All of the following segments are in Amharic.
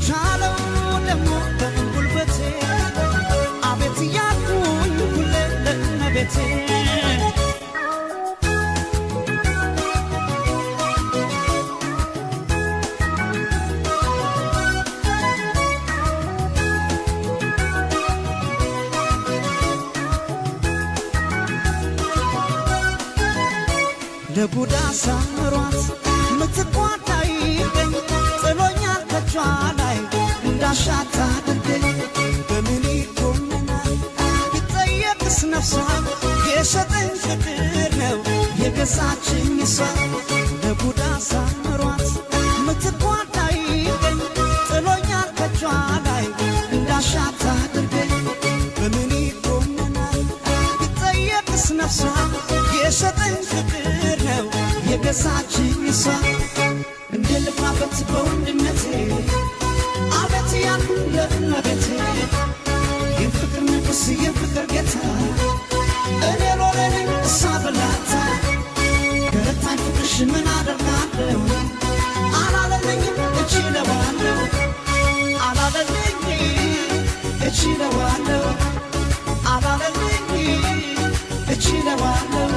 ልቻለው ደሞ በጉልበቴ አቤት ያልኩኝ ሁሌ ለእመቤቴ ለጉዳ ሳምሯት ምትቋዳይገኝ ጥሎኛል ከጇ ላይ እንዳሻታ አድርገኝ በምን ይጎመናል ቢጠየቅስ ነፍሷ የሰጠኝ ፍቅር ነው የገዛችኝ እሷ ለጉዳ ሳምሯት ምትቋዳይገኝ ጥሎኛል ከጇ ላይ እንዳሻታ አድርገኝ በምን ይጎመናል ቢጠየቅስ ነፍሷ የሰጠኝ ፍቅር ነው የገዛችኝ እሷ እንደ ልባበት በወንድነቴ አቤት ያልኩ ለእመቤቴ የፍቅር ንጉሥ የፍቅር ጌታ እኔ ሎሌነኝ እሷ ብላታ ገረታኝ ፍቅርሽ ምን አደርጋለሁ አላለለኝም እችለዋለሁ አላለለኝ እችለዋለሁ አላለለኝ እችለዋለሁ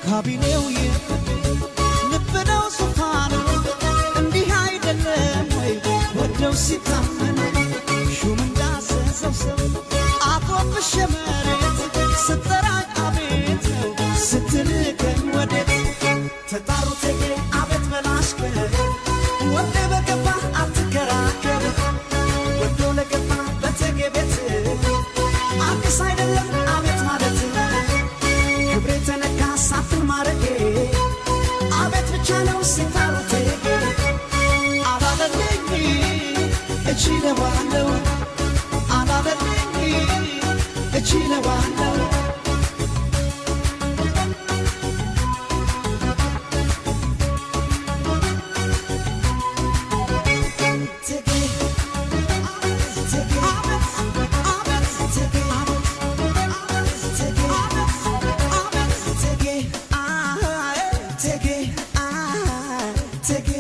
ካቢኔው ልብነው ሱፋኑ እንዲህ አይደለም ወይ ወደው ሲታመኑ ሹም እንዳዘዘው ሰው አፎፍሽ መሬት ስትጠራኝ አቤት ነው ስትልከኝ ወዴት ተጣሩ ተጌ አቤት በላሽከር ወደ በገባ አትከራከር ወዶ ለገባ በተጌ ቤት አዲስ አይደለም አቤት ማለት ክብሬ ተነካ ሳፍር ማረጌ አቤት ብቻ ነው ሲታሩ ተጌ አላለለኝ እችለዋለሁ አላለለኝ እችለዋለሁ Take it.